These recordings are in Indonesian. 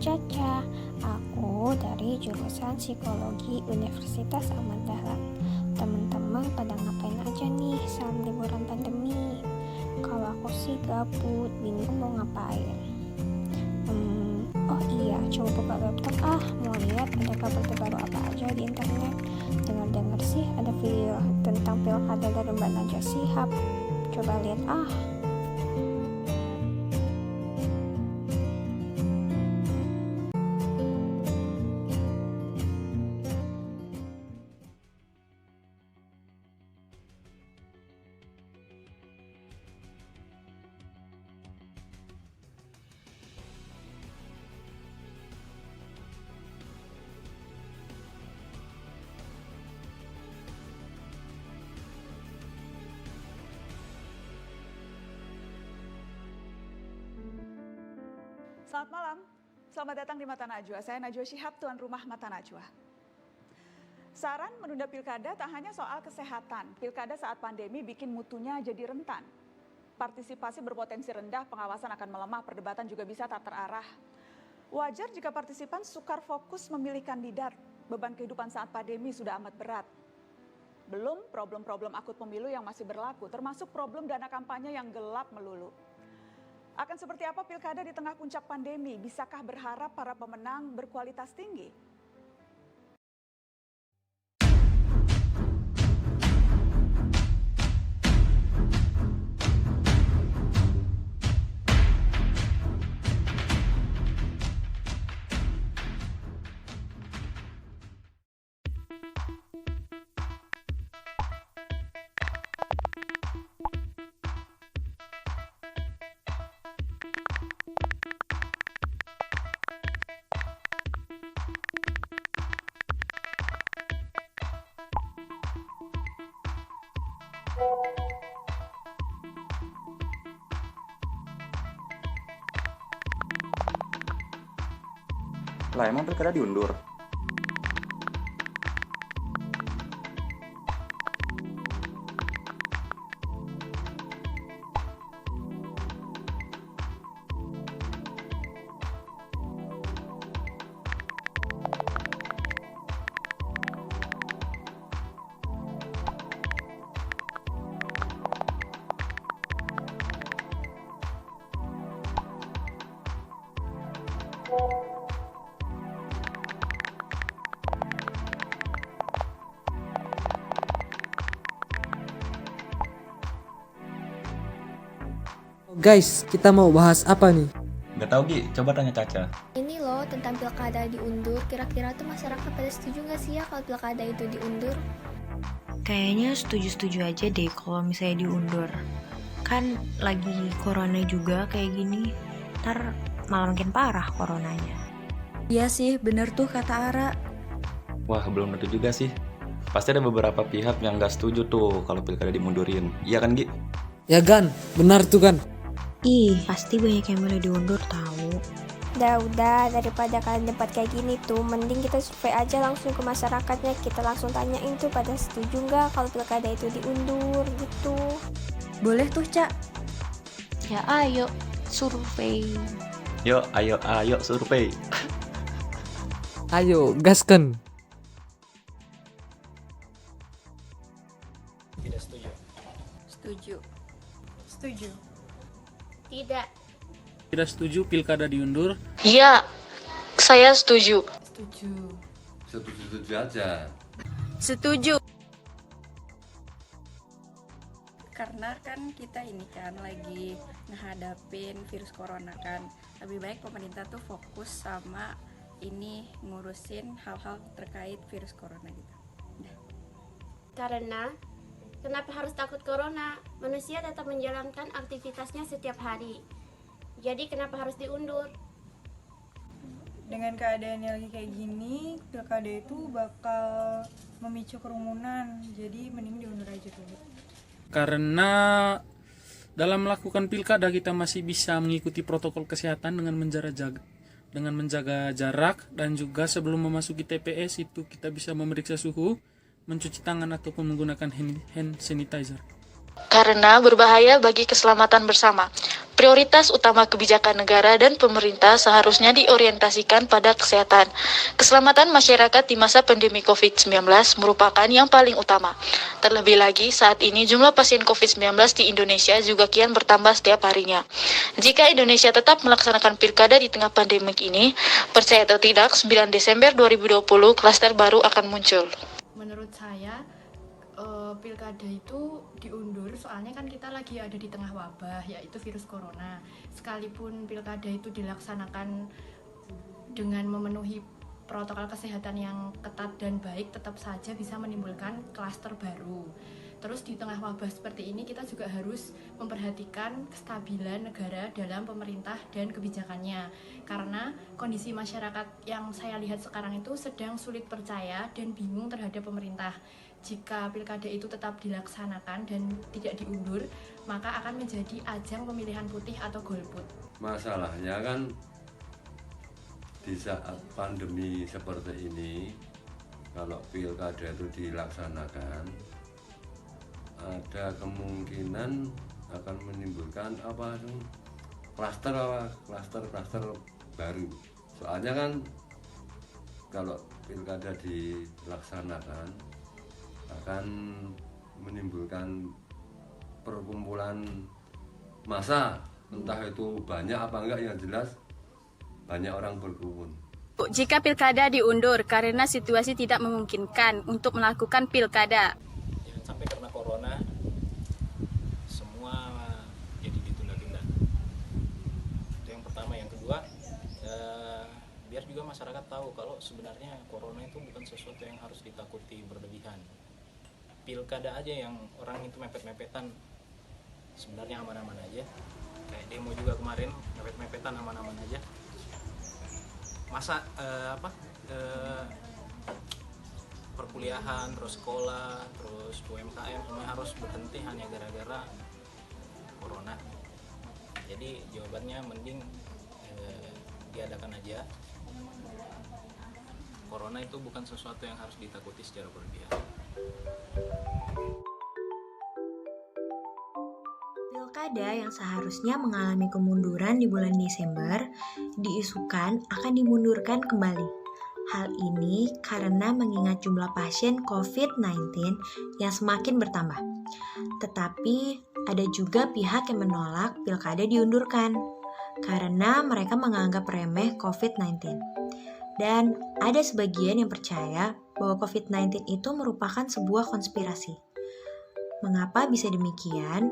Caca. Aku dari jurusan Psikologi Universitas Ahmad Dahlan. Teman-teman pada ngapain aja nih saat liburan pandemi? Kalau aku sih gabut, bingung mau ngapain. Oh iya, coba buka laptop mau lihat ada kabar terbaru apa aja di internet. Dengar-dengar sih ada video tentang pilkada dari Mbak Najwa Shihab. Coba lihat Selamat malam, selamat datang di Mata Najwa. Saya Najwa Shihab, tuan rumah Mata Najwa. Saran menunda pilkada tak hanya soal kesehatan. Pilkada saat pandemi bikin mutunya jadi rentan. Partisipasi berpotensi rendah, pengawasan akan melemah, perdebatan juga bisa tak terarah. Wajar jika partisipan sukar fokus memilih kandidat. Beban kehidupan saat pandemi sudah amat berat. Belum problem-problem akut pemilu yang masih berlaku, termasuk problem dana kampanye yang gelap melulu. Akan seperti apa pilkada di tengah puncak pandemi? Bisakah berharap para pemenang berkualitas tinggi? Lah emang pilkada diundur? Guys, kita mau bahas apa nih? Gak tau Gi, coba tanya Caca. Ini loh tentang pilkada diundur, kira-kira tuh masyarakat pada setuju gak sih ya kalau pilkada itu diundur? Kayaknya setuju-setuju aja deh kalau misalnya diundur. Kan lagi corona juga kayak gini, ntar malah makin parah coronanya. Iya sih, bener tuh kata Ara. Wah belum tentu juga sih. Pasti ada beberapa pihak yang gak setuju tuh kalau pilkada dimundurin. Iya kan Gi? Ya Gan, benar tuh Gan. Ih, pasti banyak yang milih diundur tahu. Udah, daripada kalian debat kayak gini tuh, mending kita survei aja langsung ke masyarakatnya. Kita langsung tanyain tuh pada setuju nggak kalau pilkada itu diundur gitu. Boleh tuh, Cak. Ya ayo, survei. Yuk, ayo survei. Ayo, gaskan. Setuju. Tidak. Tidak setuju pilkada diundur. Iya, saya setuju. Setuju aja. Setuju. Karena kan kita ini kan lagi ngehadapin virus corona kan. Lebih baik pemerintah tuh fokus sama ini ngurusin hal-hal terkait virus corona gitu. Karena kenapa harus takut corona? Manusia tetap menjalankan aktivitasnya setiap hari. Jadi kenapa harus diundur? Dengan keadaan yang lagi kayak gini, pilkada itu bakal memicu kerumunan. Jadi mending diundur aja dulu. Karena dalam melakukan pilkada kita masih bisa mengikuti protokol kesehatan dengan menjaga jarak, dan juga sebelum memasuki TPS itu kita bisa memeriksa suhu, mencuci tangan ataupun menggunakan hand sanitizer. karena berbahaya bagi keselamatan bersama. Prioritas utama kebijakan negara dan pemerintah seharusnya diorientasikan pada kesehatan. Keselamatan masyarakat di masa pandemi COVID-19 merupakan yang paling utama. Terlebih lagi, saat ini jumlah pasien COVID-19 di Indonesia juga kian bertambah setiap harinya. Jika Indonesia tetap melaksanakan pilkada di tengah pandemik ini, percaya atau tidak, 9 Desember 2020 klaster baru akan muncul. Menurut saya, pilkada itu diundur soalnya kan kita lagi ada di tengah wabah, yaitu virus corona. Sekalipun pilkada itu dilaksanakan dengan memenuhi protokol kesehatan yang ketat dan baik, tetap saja bisa menimbulkan klaster baru. Terus di tengah wabah seperti ini kita juga harus memperhatikan kestabilan negara dalam pemerintah dan kebijakannya. Karena kondisi masyarakat yang saya lihat sekarang itu sedang sulit percaya dan bingung terhadap pemerintah. Jika pilkada itu tetap dilaksanakan dan tidak diundur, maka akan menjadi ajang pemilihan putih atau golput. Masalahnya kan di saat pandemi seperti ini, kalau pilkada itu dilaksanakan, ada kemungkinan akan menimbulkan klaster baru. Soalnya kan kalau pilkada dilaksanakan akan menimbulkan perkumpulan massa, entah itu banyak apa enggak, yang jelas banyak orang berkerumun. Jika pilkada diundur karena situasi tidak memungkinkan untuk melakukan pilkada. Jangan sampai karena corona semua jadi ditunda-tunda. Itu yang pertama. Yang kedua, biar juga masyarakat tahu kalau sebenarnya corona itu bukan sesuatu yang harus ditakuti berlebihan. Pilkada aja yang orang itu mepet-mepetan, sebenarnya aman-aman aja. Kayak demo juga kemarin, mepet-mepetan aman-aman aja. Masa perkuliahan, terus sekolah, terus UMKM semua harus berhenti hanya gara-gara corona. Jadi jawabannya mending diadakan aja. Corona itu bukan sesuatu yang harus ditakuti secara berlebihan. Pilkada yang seharusnya mengalami kemunduran di bulan Desember diisukan akan dimundurkan kembali. Hal ini karena mengingat jumlah pasien COVID-19 yang semakin bertambah. Tetapi ada juga pihak yang menolak pilkada diundurkan karena mereka menganggap remeh COVID-19. Dan ada sebagian yang percaya bahwa COVID-19 itu merupakan sebuah konspirasi. Mengapa bisa demikian?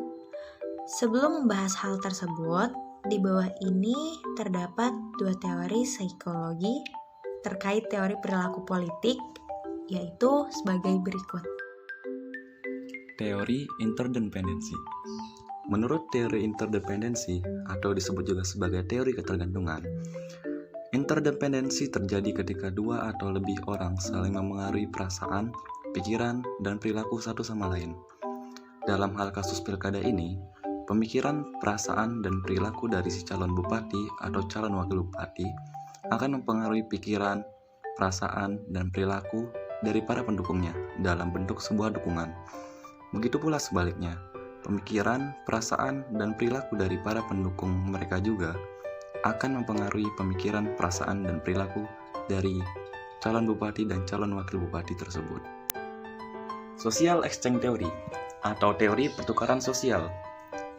Sebelum membahas hal tersebut, di bawah ini terdapat 2 teori psikologi terkait teori perilaku politik, yaitu sebagai berikut. Teori interdependensi. Menurut teori interdependensi, atau disebut juga sebagai teori ketergantungan, interdependensi terjadi ketika 2 atau lebih orang saling memengaruhi perasaan, pikiran, dan perilaku satu sama lain. Dalam hal kasus pilkada ini, pemikiran, perasaan, dan perilaku dari si calon bupati atau calon wakil bupati akan mempengaruhi pikiran, perasaan, dan perilaku dari para pendukungnya dalam bentuk sebuah dukungan. Begitu pula sebaliknya, pemikiran, perasaan, dan perilaku dari para pendukung mereka juga akan mempengaruhi pemikiran, perasaan, dan perilaku dari calon bupati dan calon wakil bupati tersebut. Social Exchange Theory atau teori pertukaran sosial.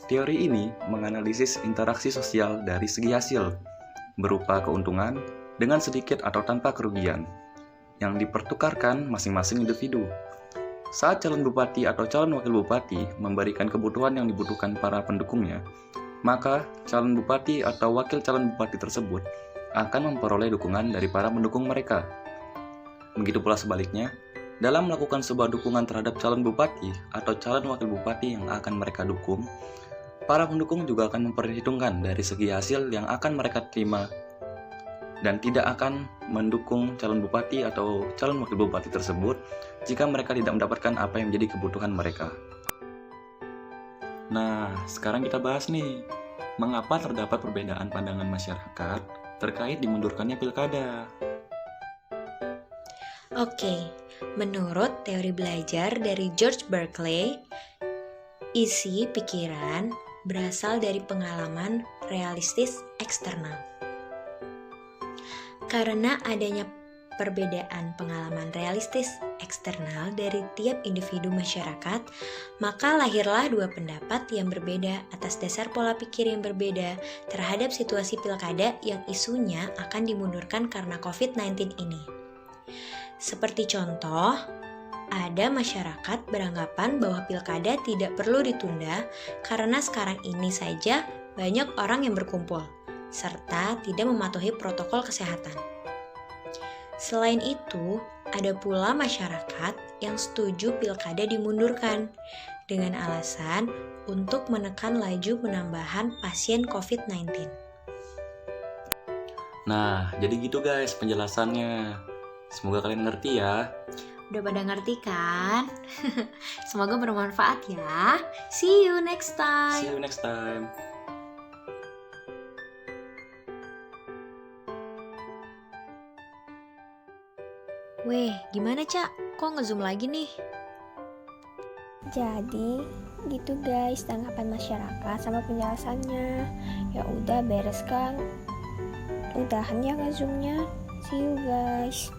Teori ini menganalisis interaksi sosial dari segi hasil, berupa keuntungan dengan sedikit atau tanpa kerugian, yang dipertukarkan masing-masing individu. Saat calon bupati atau calon wakil bupati memberikan kebutuhan yang dibutuhkan para pendukungnya, maka calon bupati atau wakil calon bupati tersebut akan memperoleh dukungan dari para pendukung mereka. Begitu pula sebaliknya, dalam melakukan sebuah dukungan terhadap calon bupati atau calon wakil bupati yang akan mereka dukung, para pendukung juga akan memperhitungkan dari segi hasil yang akan mereka terima dan tidak akan mendukung calon bupati atau calon wakil bupati tersebut jika mereka tidak mendapatkan apa yang menjadi kebutuhan mereka. Nah, sekarang kita bahas nih, mengapa terdapat perbedaan pandangan masyarakat terkait dimundurkannya pilkada. Oke, menurut teori belajar dari George Berkeley, Isi pikiran berasal dari pengalaman realistis eksternal. Karena adanya perbedaan pengalaman realistis eksternal dari tiap individu masyarakat, maka lahirlah dua pendapat yang berbeda atas dasar pola pikir yang berbeda terhadap situasi pilkada yang isunya akan dimundurkan karena COVID-19 ini. Seperti contoh, ada masyarakat beranggapan bahwa pilkada tidak perlu ditunda karena sekarang ini saja banyak orang yang berkumpul, serta tidak mematuhi protokol kesehatan. Selain itu, ada pula masyarakat yang setuju pilkada dimundurkan dengan alasan untuk menekan laju penambahan pasien COVID-19. Nah, jadi gitu guys penjelasannya. Semoga kalian ngerti ya. Udah pada ngerti kan? Semoga bermanfaat ya. See you next time. See you next time. Weh, gimana Cak? Kok nge-zoom lagi nih? Jadi gitu guys tanggapan masyarakat sama penjelasannya. Ya udah beres kan. Udahan ya nge-zoomnya. See you guys.